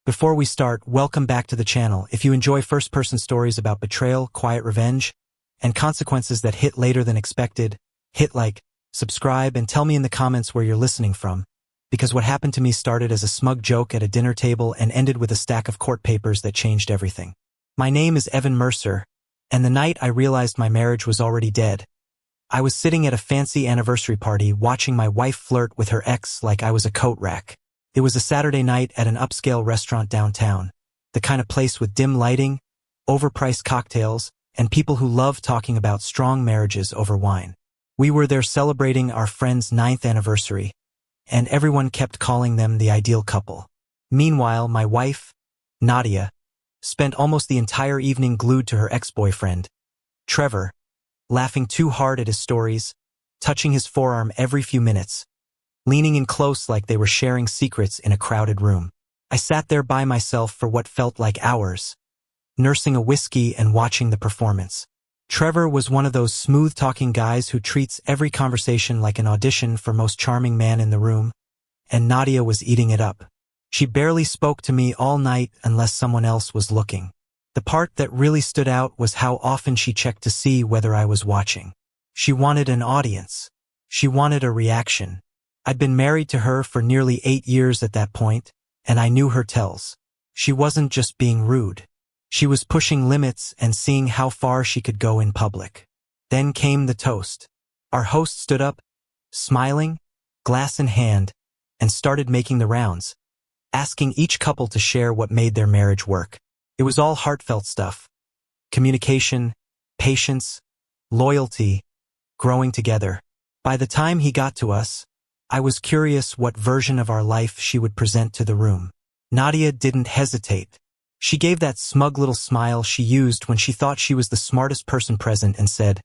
Before we start, welcome back to the channel. If you enjoy first-person stories about betrayal, quiet revenge, and consequences that hit later than expected, hit like, subscribe, and tell me in the comments where you're listening from. Because what happened to me started as a smug joke at a dinner table and ended with a stack of court papers that changed everything. My name is Evan Mercer, and the night I realized my marriage was already dead, I was sitting at a fancy anniversary party watching my wife flirt with her ex like I was a coat rack. It was a Saturday night at an upscale restaurant downtown, the kind of place with dim lighting, overpriced cocktails, and people who love talking about strong marriages over wine. We were there celebrating our friend's 9th anniversary, and everyone kept calling them the ideal couple. Meanwhile, my wife, Nadia, spent almost the entire evening glued to her ex-boyfriend, Trevor, laughing too hard at his stories, touching his forearm every few minutes, leaning in close like they were sharing secrets in a crowded room. I sat there by myself for what felt like hours, nursing a whiskey and watching the performance. Trevor was one of those smooth-talking guys who treats every conversation like an audition for most charming man in the room, and Nadia was eating it up. She barely spoke to me all night unless someone else was looking. The part that really stood out was how often she checked to see whether I was watching. She wanted an audience. She wanted a reaction. I'd been married to her for nearly 8 years at that point, and I knew her tells. She wasn't just being rude. She was pushing limits and seeing how far she could go in public. Then came the toast. Our host stood up, smiling, glass in hand, and started making the rounds, asking each couple to share what made their marriage work. It was all heartfelt stuff. Communication, patience, loyalty, growing together. By the time he got to us, I was curious what version of our life she would present to the room. Nadia didn't hesitate. She gave that smug little smile she used when she thought she was the smartest person present and said,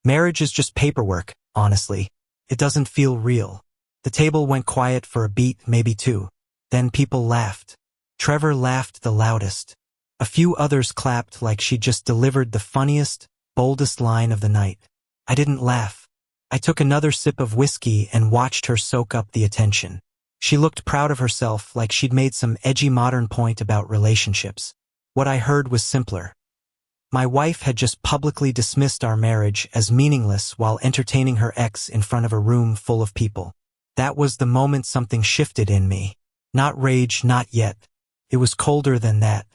"Marriage is just paperwork, honestly. It doesn't feel real." The table went quiet for a beat, maybe two. Then people laughed. Trevor laughed the loudest. A few others clapped like she just delivered the funniest, boldest line of the night. I didn't laugh. I took another sip of whiskey and watched her soak up the attention. She looked proud of herself like she'd made some edgy modern point about relationships. What I heard was simpler. My wife had just publicly dismissed our marriage as meaningless while entertaining her ex in front of a room full of people. That was the moment something shifted in me. Not rage, not yet. It was colder than that.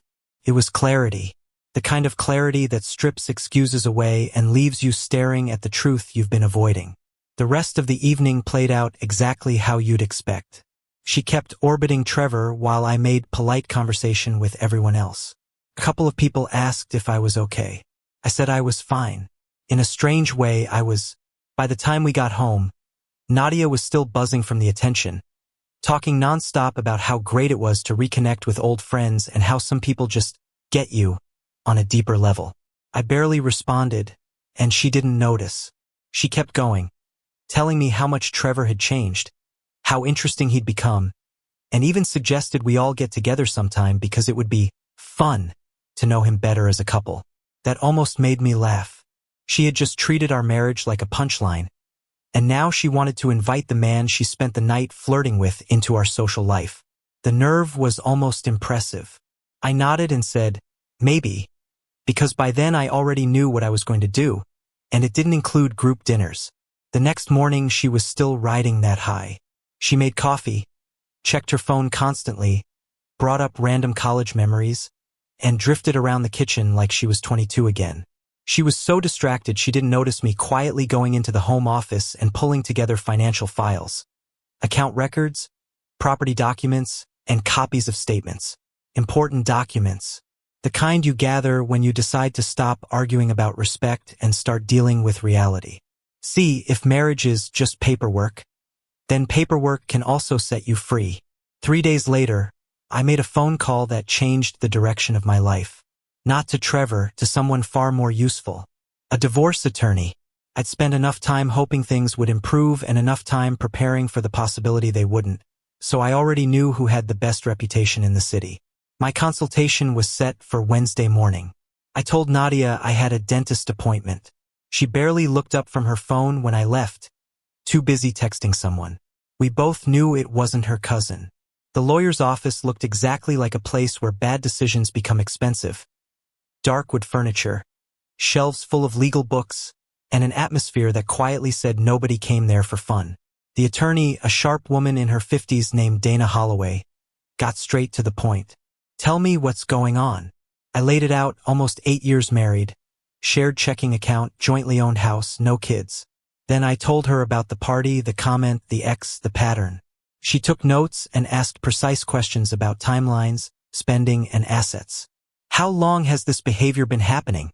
It was clarity. The kind of clarity that strips excuses away and leaves you staring at the truth you've been avoiding. The rest of the evening played out exactly how you'd expect. She kept orbiting Trevor while I made polite conversation with everyone else. A couple of people asked if I was okay. I said I was fine. In a strange way, I was. By the time we got home, Nadia was still buzzing from the attention, talking nonstop about how great it was to reconnect with old friends and how some people just get you on a deeper level. I barely responded, and she didn't notice. She kept going, telling me how much Trevor had changed, how interesting he'd become, and even suggested we all get together sometime because it would be fun to know him better as a couple. That almost made me laugh. She had just treated our marriage like a punchline, and now she wanted to invite the man she spent the night flirting with into our social life. The nerve was almost impressive. I nodded and said, maybe, because by then I already knew what I was going to do, and it didn't include group dinners. The next morning she was still riding that high. She made coffee, checked her phone constantly, brought up random college memories, and drifted around the kitchen like she was 22 again. She was so distracted she didn't notice me quietly going into the home office and pulling together financial files, account records, property documents, and copies of statements. Important documents. The kind you gather when you decide to stop arguing about respect and start dealing with reality. See, if marriage is just paperwork, then paperwork can also set you free. 3 days later, I made a phone call that changed the direction of my life. Not to Trevor, to someone far more useful. A divorce attorney. I'd spent enough time hoping things would improve and enough time preparing for the possibility they wouldn't, so I already knew who had the best reputation in the city. My consultation was set for Wednesday morning. I told Nadia I had a dentist appointment. She barely looked up from her phone when I left, too busy texting someone. We both knew it wasn't her cousin. The lawyer's office looked exactly like a place where bad decisions become expensive. Dark wood furniture, shelves full of legal books, and an atmosphere that quietly said nobody came there for fun. The attorney, a sharp woman in her 50s named Dana Holloway, got straight to the point. "Tell me what's going on." I laid it out, almost 8 years married, shared checking account, jointly owned house, no kids. Then I told her about the party, the comment, the ex, the pattern. She took notes and asked precise questions about timelines, spending, and assets. "How long has this behavior been happening?"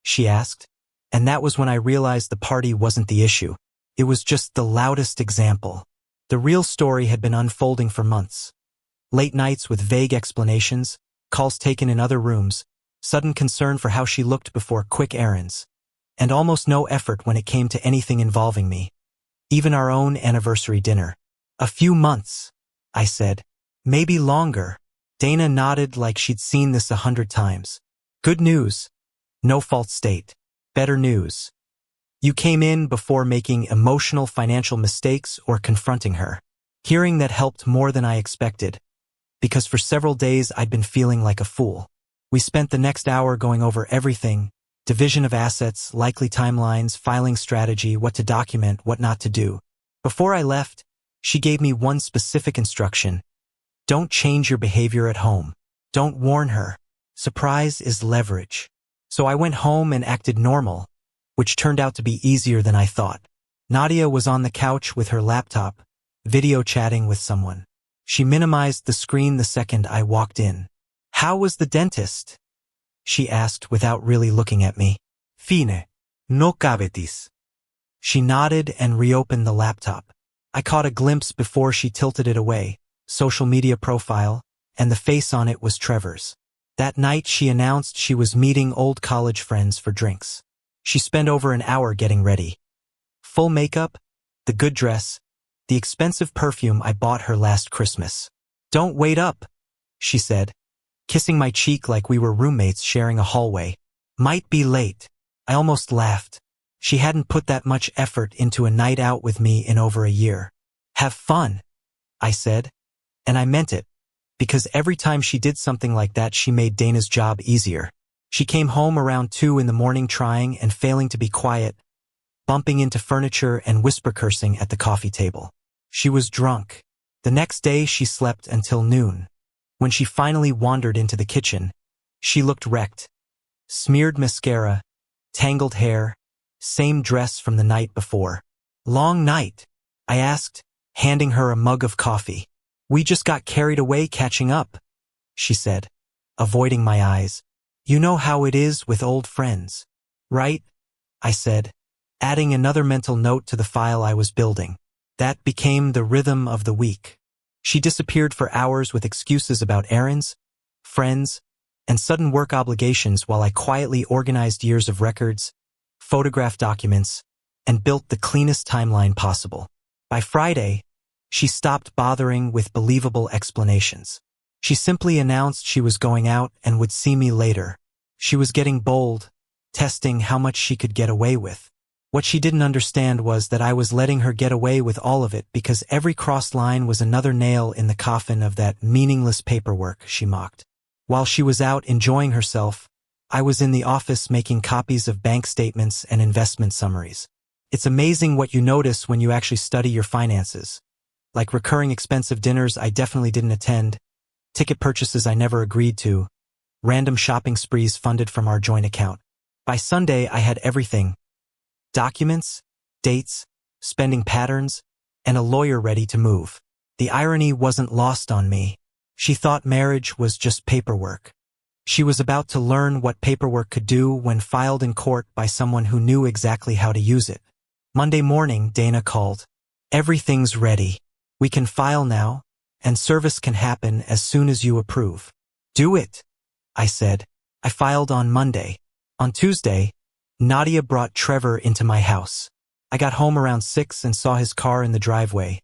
she asked. And that was when I realized the party wasn't the issue. It was just the loudest example. The real story had been unfolding for months. Late nights with vague explanations, calls taken in other rooms, sudden concern for how she looked before quick errands, and almost no effort when it came to anything involving me. Even our own anniversary dinner. "A few months," I said. "Maybe longer." Dana nodded like she'd seen this 100 times. "Good news. No false state. Better news. You came in before making emotional financial mistakes or confronting her." Hearing that helped more than I expected, because for several days I'd been feeling like a fool. We spent the next hour going over everything: division of assets, likely timelines, filing strategy, what to document, what not to do. Before I left, she gave me one specific instruction: don't change your behavior at home. Don't warn her. Surprise is leverage. So I went home and acted normal, which turned out to be easier than I thought. Nadia was on the couch with her laptop, video chatting with someone. She minimized the screen the second I walked in. "How was the dentist?" she asked without really looking at me. "Fine. No cavities." She nodded and reopened the laptop. I caught a glimpse before she tilted it away, social media profile, and the face on it was Trevor's. That night she announced she was meeting old college friends for drinks. She spent over an hour getting ready. Full makeup, the good dress, the expensive perfume I bought her last Christmas. "Don't wait up," she said, kissing my cheek like we were roommates sharing a hallway. "Might be late." I almost laughed. She hadn't put that much effort into a night out with me in over a year. "Have fun," I said, and I meant it, because every time she did something like that she made Dana's job easier. She came home around 2 in the morning trying and failing to be quiet, bumping into furniture and whisper cursing at the coffee table. She was drunk. The next day she slept until noon. When she finally wandered into the kitchen, she looked wrecked. Smeared mascara, tangled hair, same dress from the night before. "Long night?" I asked, handing her a mug of coffee. "We just got carried away catching up," she said, avoiding my eyes. "You know how it is with old friends, right?" I said, adding another mental note to the file I was building. That became the rhythm of the week. She disappeared for hours with excuses about errands, friends, and sudden work obligations while I quietly organized years of records, photographed documents, and built the cleanest timeline possible. By Friday, she stopped bothering with believable explanations. She simply announced she was going out and would see me later. She was getting bold, testing how much she could get away with. What she didn't understand was that I was letting her get away with all of it because every crossed line was another nail in the coffin of that meaningless paperwork, she mocked. While she was out enjoying herself, I was in the office making copies of bank statements and investment summaries. It's amazing what you notice when you actually study your finances. Like recurring expensive dinners I definitely didn't attend, ticket purchases I never agreed to, random shopping sprees funded from our joint account. By Sunday I had everything: documents, dates, spending patterns, and a lawyer ready to move. The irony wasn't lost on me. She thought marriage was just paperwork. She was about to learn what paperwork could do when filed in court by someone who knew exactly how to use it. Monday morning, Dana called. "Everything's ready. We can file now, and service can happen as soon as you approve." "Do it," I said. I filed on Monday. On Tuesday, Nadia brought Trevor into my house. I got home around 6 and saw his car in the driveway.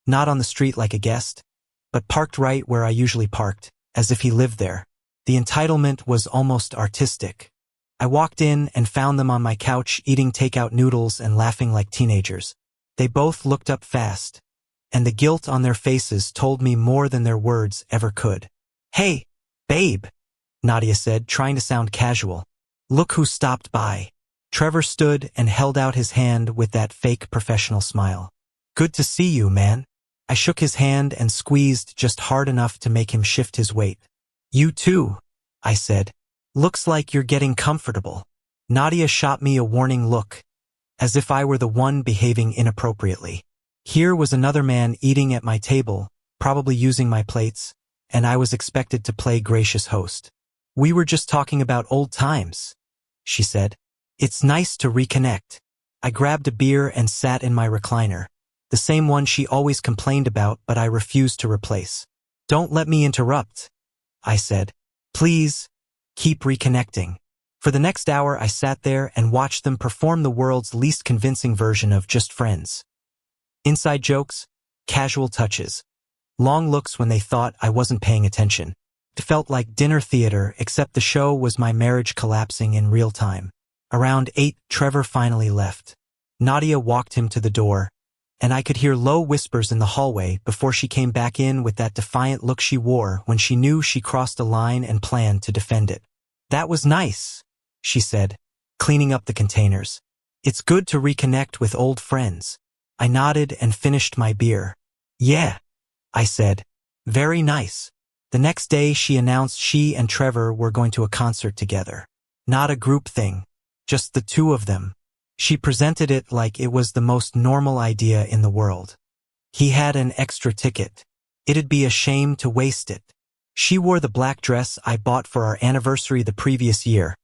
Not on the street like a guest, but parked right where I usually parked, as if he lived there. The entitlement was almost artistic. I walked in and found them on my couch eating takeout noodles and laughing like teenagers. They both looked up fast, and the guilt on their faces told me more than their words ever could. "Hey, babe," Nadia said, trying to sound casual. "Look who stopped by." Trevor stood and held out his hand with that fake professional smile. "Good to see you, man." I shook his hand and squeezed just hard enough to make him shift his weight. "You too," I said. "Looks like you're getting comfortable." Nadia shot me a warning look, as if I were the one behaving inappropriately. Here was another man eating at my table, probably using my plates, and I was expected to play gracious host. "We were just talking about old times," she said. "It's nice to reconnect." I grabbed a beer and sat in my recliner, the same one she always complained about but I refused to replace. "Don't let me interrupt," I said. "Please, keep reconnecting." For the next hour I sat there and watched them perform the world's least convincing version of just friends. Inside jokes, casual touches, long looks when they thought I wasn't paying attention. It felt like dinner theater, except the show was my marriage collapsing in real time. Around 8, Trevor finally left. Nadia walked him to the door, and I could hear low whispers in the hallway before she came back in with that defiant look she wore when she knew she crossed a line and planned to defend it. "That was nice," she said, cleaning up the containers. "It's good to reconnect with old friends." I nodded and finished my beer. "Yeah," I said. "Very nice." The next day she announced she and Trevor were going to a concert together. Not a group thing, just the two of them. She presented it like it was the most normal idea in the world. He had an extra ticket. It'd be a shame to waste it. She wore the black dress I bought for our anniversary the previous year.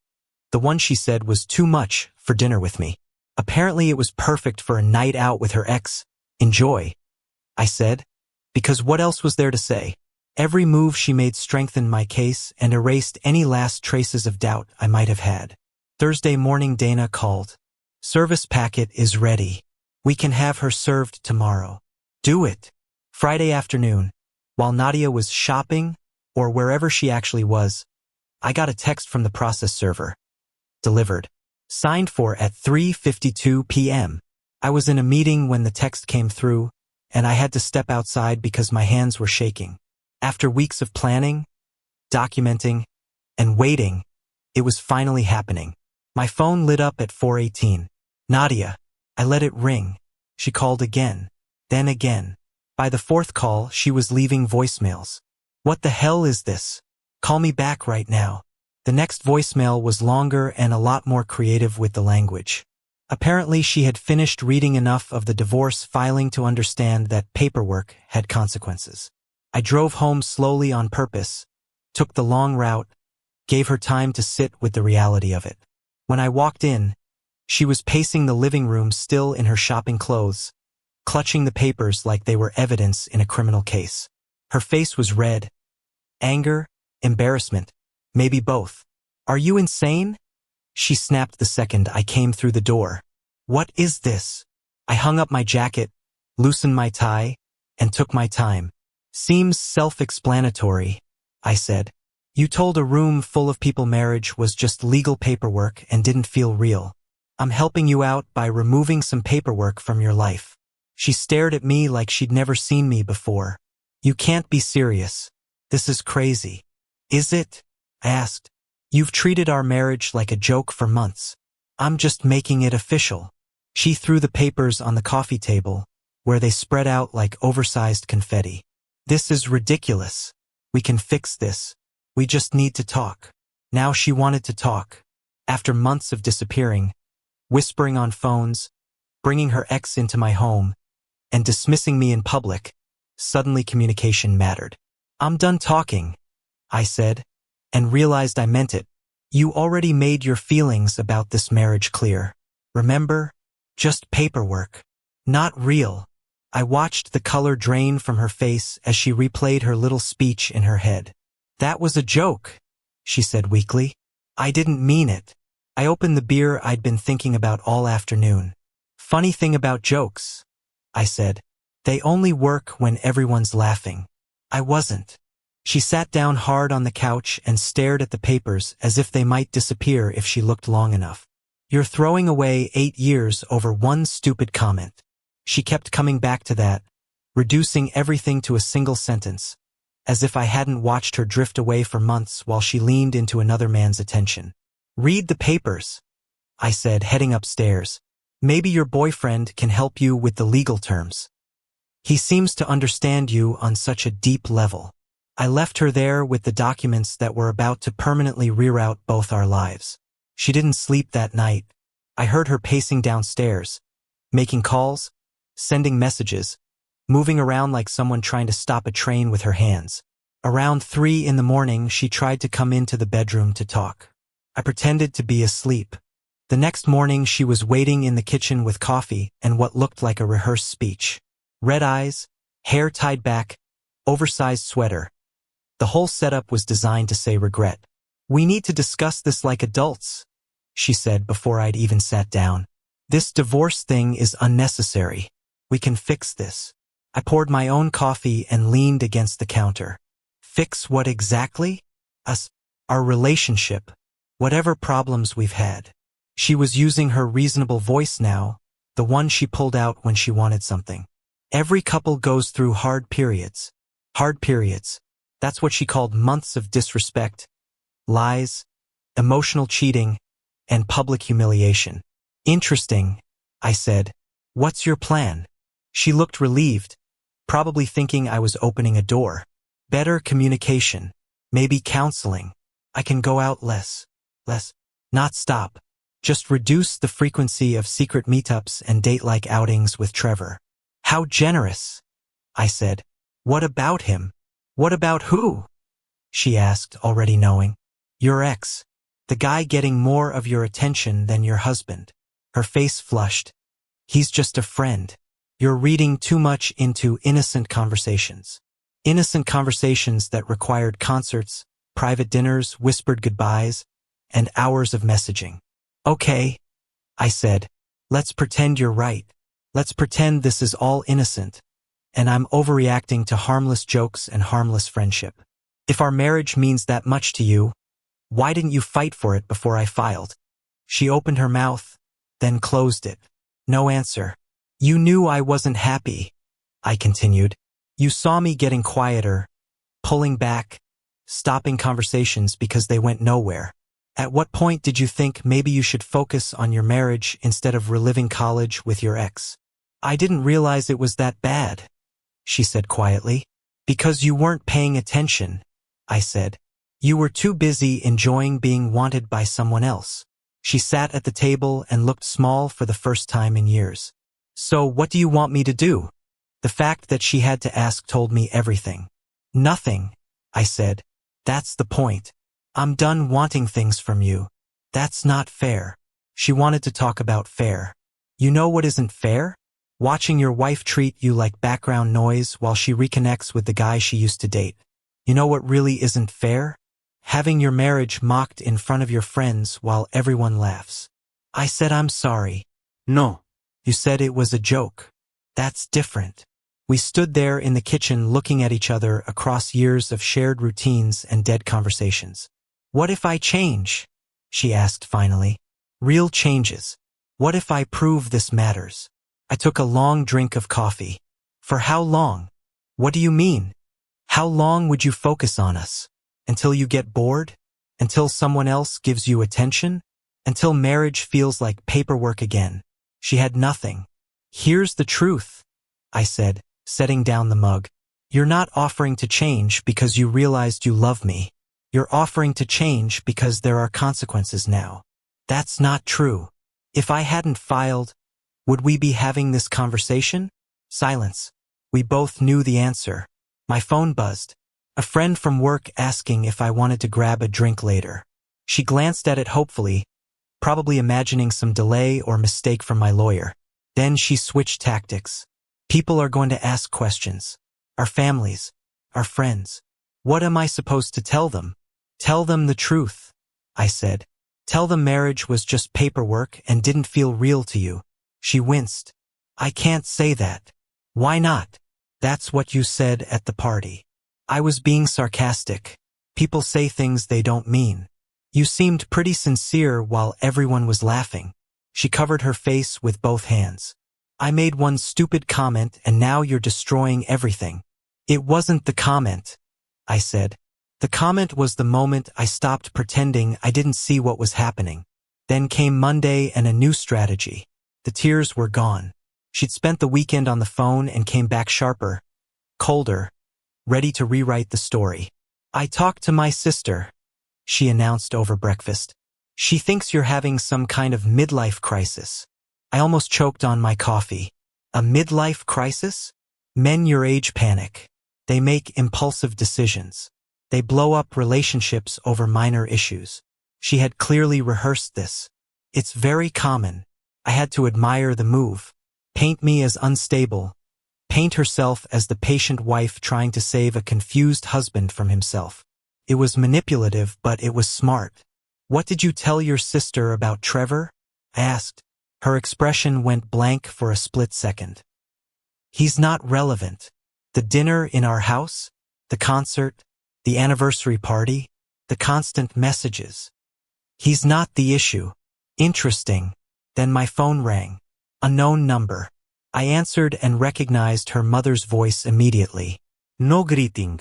The one she said was too much for dinner with me. Apparently it was perfect for a night out with her ex. "Enjoy," I said, because what else was there to say? Every move she made strengthened my case and erased any last traces of doubt I might have had. Thursday morning Dana called. "Service packet is ready. We can have her served tomorrow." "Do it." Friday afternoon, while Nadia was shopping, or wherever she actually was, I got a text from the process server. "Delivered. Signed for at 3:52 p.m. I was in a meeting when the text came through, and I had to step outside because my hands were shaking. After weeks of planning, documenting, and waiting, it was finally happening. My phone lit up at 4:18. "Nadia." I let it ring. She called again, then again. By the fourth call, she was leaving voicemails. "What the hell is this? Call me back right now." The next voicemail was longer and a lot more creative with the language. Apparently she had finished reading enough of the divorce filing to understand that paperwork had consequences. I drove home slowly on purpose, took the long route, gave her time to sit with the reality of it. When I walked in, she was pacing the living room still in her shopping clothes, clutching the papers like they were evidence in a criminal case. Her face was red. Anger, embarrassment, maybe both. "Are you insane?" she snapped the second I came through the door. "What is this?" I hung up my jacket, loosened my tie, and took my time. "Seems self-explanatory," I said. "You told a room full of people marriage was just legal paperwork and didn't feel real. I'm helping you out by removing some paperwork from your life." She stared at me like she'd never seen me before. "You can't be serious. This is crazy." "Is it?" I asked. "You've treated our marriage like a joke for months. I'm just making it official." She threw the papers on the coffee table, where they spread out like oversized confetti. "This is ridiculous. We can fix this. We just need to talk." Now she wanted to talk. After months of disappearing, whispering on phones, bringing her ex into my home, and dismissing me in public, suddenly communication mattered. "I'm done talking," I said, and realized I meant it. "You already made your feelings about this marriage clear. Remember? Just paperwork. Not real." I watched the color drain from her face as she replayed her little speech in her head. "That was a joke," she said weakly. "I didn't mean it." I opened the beer I'd been thinking about all afternoon. "Funny thing about jokes," I said. "They only work when everyone's laughing." I wasn't. She sat down hard on the couch and stared at the papers as if they might disappear if she looked long enough. "You're throwing away 8 years over one stupid comment." She kept coming back to that, reducing everything to a single sentence, as if I hadn't watched her drift away for months while she leaned into another man's attention. "Read the papers," I said, heading upstairs. "Maybe your boyfriend can help you with the legal terms. He seems to understand you on such a deep level." I left her there with the documents that were about to permanently reroute both our lives. She didn't sleep that night. I heard her pacing downstairs, making calls, sending messages, moving around like someone trying to stop a train with her hands. Around 3 in the morning, she tried to come into the bedroom to talk. I pretended to be asleep. The next morning, she was waiting in the kitchen with coffee and what looked like a rehearsed speech. Red eyes, hair tied back, oversized sweater. The whole setup was designed to say regret. "We need to discuss this like adults," she said before I'd even sat down. "This divorce thing is unnecessary. We can fix this." I poured my own coffee and leaned against the counter. Fix what exactly? Us. Our relationship. Whatever problems we've had. She was using her reasonable voice now, the one she pulled out when she wanted something. "Every couple goes through hard periods. Hard periods. That's what she called months of disrespect, lies, emotional cheating, and public humiliation." "Interesting," I said. "What's your plan?" She looked relieved, probably thinking I was opening a door. "Better communication. Maybe counseling. I can go out less. Not stop. Just reduce the frequency of secret meetups and date-like outings with Trevor." "How generous," I said. "What about him?" "What about who?" she asked, already knowing. "Your ex. The guy getting more of your attention than your husband." Her face flushed. "He's just a friend. You're reading too much into innocent conversations." Innocent conversations that required concerts, private dinners, whispered goodbyes, and hours of messaging. "Okay," I said. "Let's pretend you're right. Let's pretend this is all innocent, and I'm overreacting to harmless jokes and harmless friendship. If our marriage means that much to you, why didn't you fight for it before I filed?" She opened her mouth, then closed it. No answer. "You knew I wasn't happy," I continued. "You saw me getting quieter, pulling back, stopping conversations because they went nowhere. At what point did you think maybe you should focus on your marriage instead of reliving college with your ex?" "I didn't realize it was that bad," she said quietly. "Because you weren't paying attention," I said. "You were too busy enjoying being wanted by someone else." She sat at the table and looked small for the first time in years. "So what do you want me to do?" The fact that she had to ask told me everything. "Nothing," I said. "That's the point. I'm done wanting things from you. That's not fair." She wanted to talk about fair. "You know what isn't fair? Watching your wife treat you like background noise while she reconnects with the guy she used to date. You know what really isn't fair? Having your marriage mocked in front of your friends while everyone laughs." I said, "I'm sorry." "No. You said it was a joke. That's different." We stood there in the kitchen looking at each other across years of shared routines and dead conversations. "What if I change?" she asked finally. "Real changes. What if I prove this matters?" I took a long drink of coffee. "For how long? What do you mean? How long would you focus on us? Until you get bored? Until someone else gives you attention? Until marriage feels like paperwork again?" She had nothing. "Here's the truth," I said, setting down the mug. "You're not offering to change because you realized you love me. You're offering to change because there are consequences now. That's not true. If I hadn't filed, would we be having this conversation?" Silence. We both knew the answer. My phone buzzed. A friend from work asking if I wanted to grab a drink later. She glanced at it hopefully, probably imagining some delay or mistake from my lawyer. Then she switched tactics. "People are going to ask questions. Our families, our friends. What am I supposed to tell them?" "Tell them the truth," I said. "Tell them marriage was just paperwork and didn't feel real to you." She winced. "I can't say that." "Why not?" "That's what you said at the party." I was being sarcastic. People say things they don't mean. "You seemed pretty sincere while everyone was laughing." She covered her face with both hands. I made one stupid comment and now you're destroying everything. It wasn't the comment, I said. The comment was the moment I stopped pretending I didn't see what was happening. Then came Monday and a new strategy. The tears were gone. She'd spent the weekend on the phone and came back sharper, colder, ready to rewrite the story. I talked to my sister, she announced over breakfast. She thinks you're having some kind of midlife crisis. I almost choked on my coffee. A midlife crisis? Men your age panic. They make impulsive decisions. They blow up relationships over minor issues. She had clearly rehearsed this. It's very common. I had to admire the move. Paint me as unstable. Paint herself as the patient wife trying to save a confused husband from himself. It was manipulative, but it was smart. What did you tell your sister about Trevor? I asked. Her expression went blank for a split second. He's not relevant. The dinner in our house, the concert, the anniversary party, the constant messages. He's not the issue. Interesting. Then my phone rang. Unknown number. I answered and recognized her mother's voice immediately. No greeting.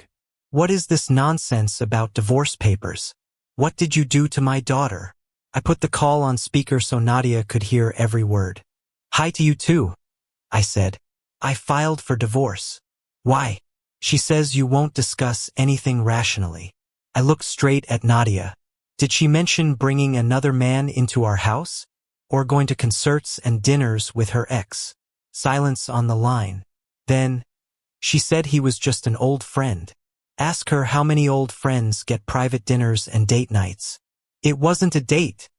What is this nonsense about divorce papers? What did you do to my daughter? I put the call on speaker so Nadia could hear every word. Hi to you too, I said. I filed for divorce. Why? She says you won't discuss anything rationally. I looked straight at Nadia. Did she mention bringing another man into our house? Or going to concerts and dinners with her ex? Silence on the line. Then, she said he was just an old friend. Ask her how many old friends get private dinners and date nights. It wasn't a date,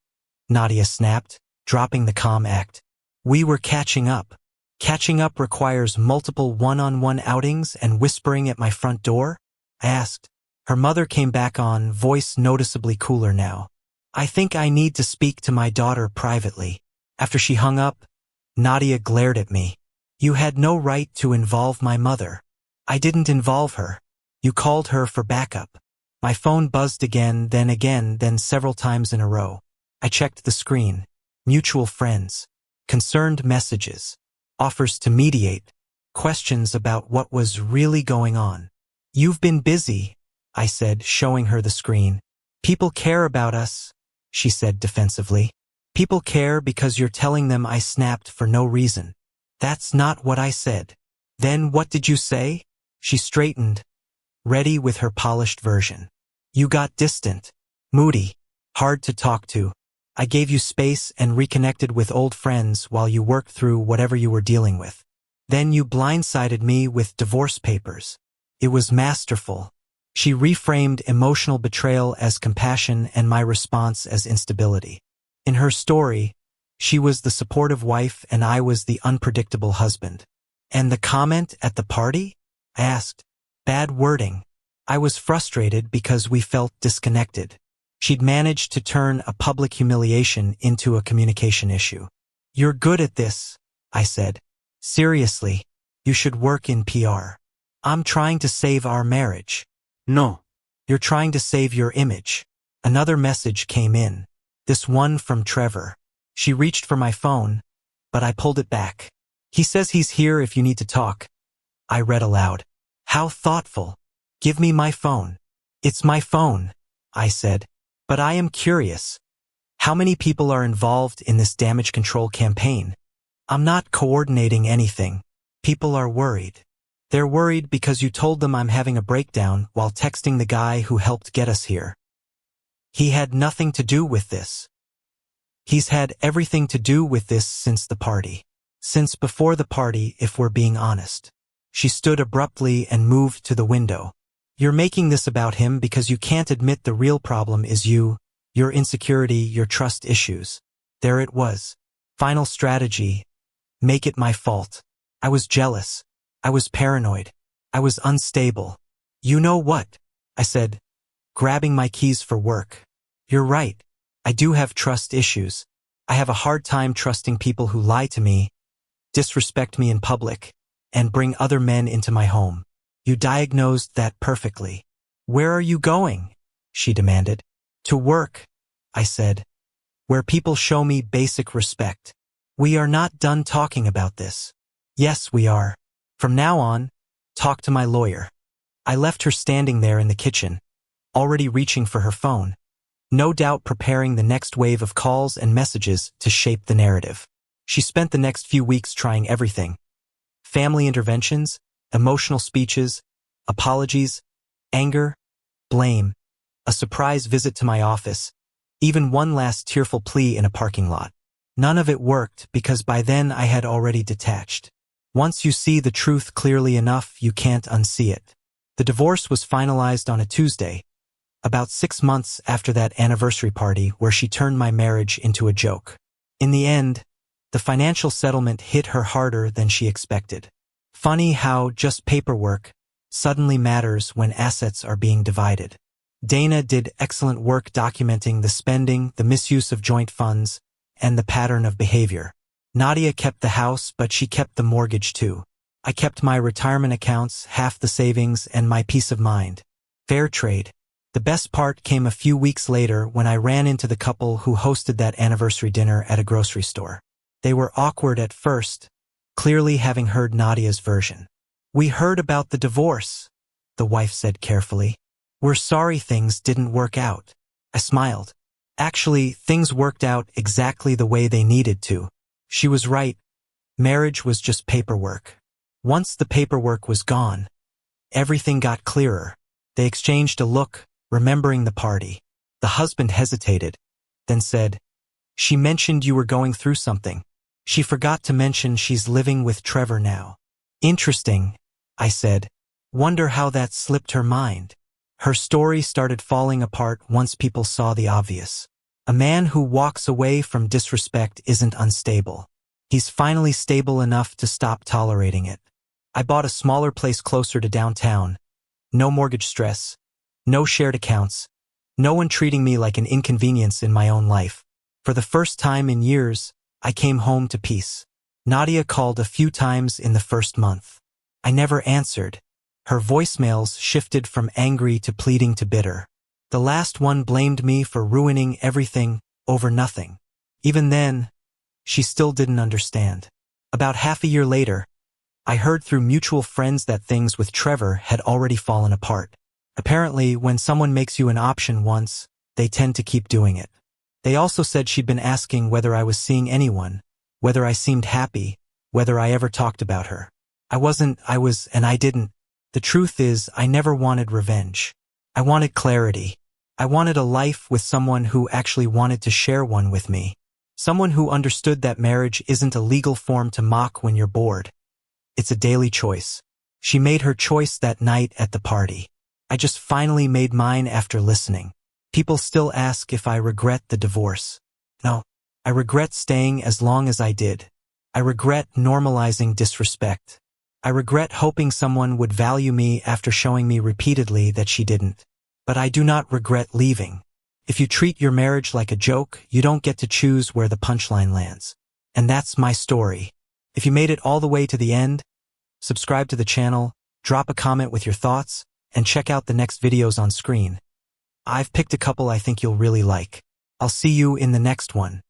Nadia snapped, dropping the calm act. We were catching up. Catching up requires multiple one-on-one outings and whispering at my front door? I asked. Her mother came back on, voice noticeably cooler now. I think I need to speak to my daughter privately. After she hung up, Nadia glared at me. You had no right to involve my mother. I didn't involve her. You called her for backup. My phone buzzed again, then several times in a row. I checked the screen. Mutual friends. Concerned messages. Offers to mediate. Questions about what was really going on. You've been busy, I said, showing her the screen. People care about us, she said defensively. People care because you're telling them I snapped for no reason. That's not what I said. Then what did you say? She straightened, ready with her polished version. You got distant, moody, hard to talk to. I gave you space and reconnected with old friends while you worked through whatever you were dealing with. Then you blindsided me with divorce papers. It was masterful. She reframed emotional betrayal as compassion and my response as instability. In her story, she was the supportive wife and I was the unpredictable husband. And the comment at the party? I asked. Bad wording. I was frustrated because we felt disconnected. She'd managed to turn a public humiliation into a communication issue. You're good at this, I said. Seriously, you should work in PR. I'm trying to save our marriage. No. You're trying to save your image. Another message came in. This one from Trevor. She reached for my phone, but I pulled it back. He says he's here if you need to talk. I read aloud. How thoughtful. Give me my phone. It's my phone, I said. But I am curious. How many people are involved in this damage control campaign? I'm not coordinating anything. People are worried. They're worried because you told them I'm having a breakdown while texting the guy who helped get us here. He had nothing to do with this. He's had everything to do with this since the party. Since before the party, if we're being honest. She stood abruptly and moved to the window. You're making this about him because you can't admit the real problem is you, your insecurity, your trust issues. There it was. Final strategy. Make it my fault. I was jealous. I was paranoid. I was unstable. You know what? I said, grabbing my keys for work. You're right. I do have trust issues. I have a hard time trusting people who lie to me, disrespect me in public, and bring other men into my home. You diagnosed that perfectly. Where are you going? She demanded. To work, I said. Where people show me basic respect. We are not done talking about this. Yes, we are. From now on, talk to my lawyer. I left her standing there in the kitchen, already reaching for her phone, no doubt preparing the next wave of calls and messages to shape the narrative. She spent the next few weeks trying everything. Family interventions, emotional speeches, apologies, anger, blame, a surprise visit to my office, even one last tearful plea in a parking lot. None of it worked because by then I had already detached. Once you see the truth clearly enough, you can't unsee it. The divorce was finalized on a Tuesday, about 6 months after that anniversary party where she turned my marriage into a joke. In the end, the financial settlement hit her harder than she expected. Funny how just paperwork suddenly matters when assets are being divided. Dana did excellent work documenting the spending, the misuse of joint funds, and the pattern of behavior. Nadia kept the house, but she kept the mortgage too. I kept my retirement accounts, half the savings, and my peace of mind. Fair trade. The best part came a few weeks later when I ran into the couple who hosted that anniversary dinner at a grocery store. They were awkward at first, clearly having heard Nadia's version. "We heard about the divorce," the wife said carefully. "We're sorry things didn't work out." I smiled. Actually, things worked out exactly the way they needed to. She was right. Marriage was just paperwork. Once the paperwork was gone, everything got clearer. They exchanged a look, remembering the party. The husband hesitated, then said, "She mentioned you were going through something. She forgot to mention she's living with Trevor now." "Interesting," I said. "Wonder how that slipped her mind." Her story started falling apart once people saw the obvious. A man who walks away from disrespect isn't unstable. He's finally stable enough to stop tolerating it. I bought a smaller place closer to downtown. No mortgage stress, no shared accounts, no one treating me like an inconvenience in my own life. For the first time in years, I came home to peace. Nadia called a few times in the first month. I never answered. Her voicemails shifted from angry to pleading to bitter. The last one blamed me for ruining everything over nothing. Even then, she still didn't understand. About half a year later, I heard through mutual friends that things with Trevor had already fallen apart. Apparently, when someone makes you an option once, they tend to keep doing it. They also said she'd been asking whether I was seeing anyone, whether I seemed happy, whether I ever talked about her. And I didn't. The truth is, I never wanted revenge. I wanted clarity. I wanted a life with someone who actually wanted to share one with me. Someone who understood that marriage isn't a legal form to mock when you're bored. It's a daily choice. She made her choice that night at the party. I just finally made mine after listening. People still ask if I regret the divorce. No, I regret staying as long as I did. I regret normalizing disrespect. I regret hoping someone would value me after showing me repeatedly that she didn't. But I do not regret leaving. If you treat your marriage like a joke, you don't get to choose where the punchline lands. And that's my story. If you made it all the way to the end, subscribe to the channel, drop a comment with your thoughts, and check out the next videos on screen. I've picked a couple I think you'll really like. I'll see you in the next one.